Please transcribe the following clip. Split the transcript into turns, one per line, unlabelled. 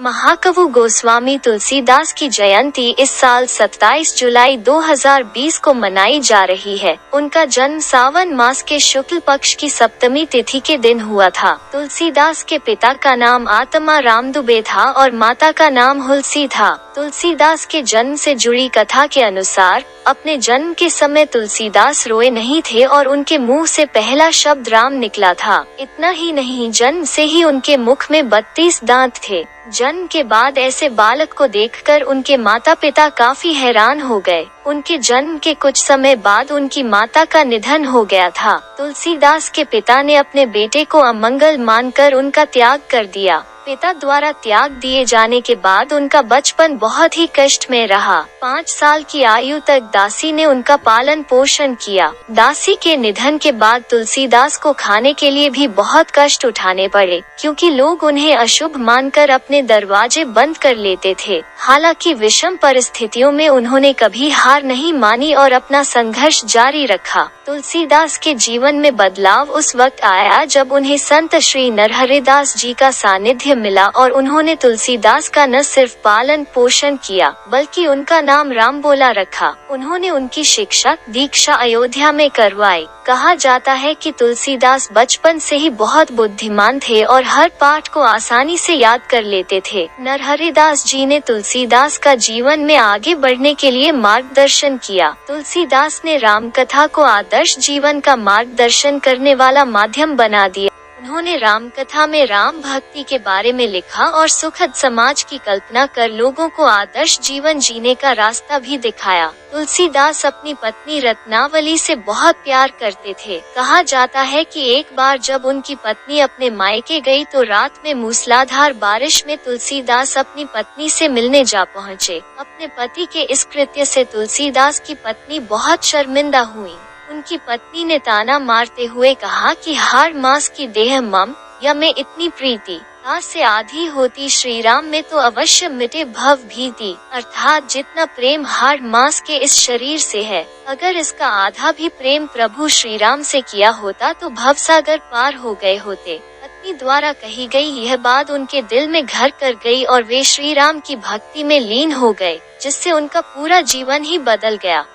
महाकवि गोस्वामी तुलसीदास की जयंती इस साल 27 जुलाई 2020 को मनाई जा रही है। उनका जन्म सावन मास के शुक्ल पक्ष की सप्तमी तिथि के दिन हुआ था। तुलसीदास के पिता का नाम आत्मा राम दुबे था और माता का नाम हुलसी था। तुलसीदास के जन्म से जुड़ी कथा के अनुसार अपने जन्म के समय तुलसीदास रोए नहीं थे और उनके मुंह से पहला शब्द राम निकला था। इतना ही नहीं, जन्म से ही उनके मुख में 32 दांत थे। जन्म के बाद ऐसे बालक को देखकर उनके माता पिता काफी हैरान हो गए। उनके जन्म के कुछ समय बाद उनकी माता का निधन हो गया था। तुलसीदास के पिता ने अपने बेटे को अमंगल मानकर उनका त्याग कर दिया। पिता द्वारा त्याग दिए जाने के बाद उनका बचपन बहुत ही कष्ट में रहा। 5 साल की आयु तक दासी ने उनका पालन पोषण किया। दासी के निधन के बाद तुलसीदास को खाने के लिए भी बहुत कष्ट उठाने पड़े, क्योंकि लोग उन्हें अशुभ मानकर अपने दरवाजे बंद कर लेते थे। हालांकि विषम परिस्थितियों में उन्होंने कभी हार नहीं मानी और अपना संघर्ष जारी रखा। तुलसीदास के जीवन में बदलाव उस वक्त आया जब उन्हें संत श्री नरहरिदास जी का सानिध्य मिला और उन्होंने तुलसीदास का न सिर्फ पालन पोषण किया बल्कि उनका नाम रामबोला रखा। उन्होंने उनकी शिक्षा दीक्षा अयोध्या में करवाई। कहा जाता है कि तुलसीदास बचपन से ही बहुत बुद्धिमान थे और हर पाठ को आसानी से याद कर लेते थे। नरहरिदास जी ने तुलसीदास का जीवन में आगे बढ़ने के लिए मार्गदर्शन किया। तुलसीदास ने राम कथा को आदर्श जीवन का मार्गदर्शन करने वाला माध्यम बना दिया। उन्होंने राम कथा में राम भक्ति के बारे में लिखा और सुखद समाज की कल्पना कर लोगों को आदर्श जीवन जीने का रास्ता भी दिखाया। तुलसीदास अपनी पत्नी रत्नावली से बहुत प्यार करते थे। कहा जाता है कि एक बार जब उनकी पत्नी अपने मायके गई तो रात में मूसलाधार बारिश में तुलसीदास अपनी पत्नी से मिलने जा पहुँचे। अपने पति के इस कृत्य से तुलसीदास की पत्नी बहुत शर्मिंदा हुई। उनकी पत्नी ने ताना मारते हुए कहा कि हार मास की देह मम या में इतनी प्रीति आज से आधी होती, श्री राम में तो अवश्य मिटे भव भीति। अर्थात जितना प्रेम हार मास के इस शरीर से है, अगर इसका आधा भी प्रेम प्रभु श्री राम से किया होता तो भवसागर पार हो गए होते। पत्नी द्वारा कही गई यह बात उनके दिल में घर कर गई और वे श्री राम की भक्ति में लीन हो गए, जिससे उनका पूरा जीवन ही बदल गया।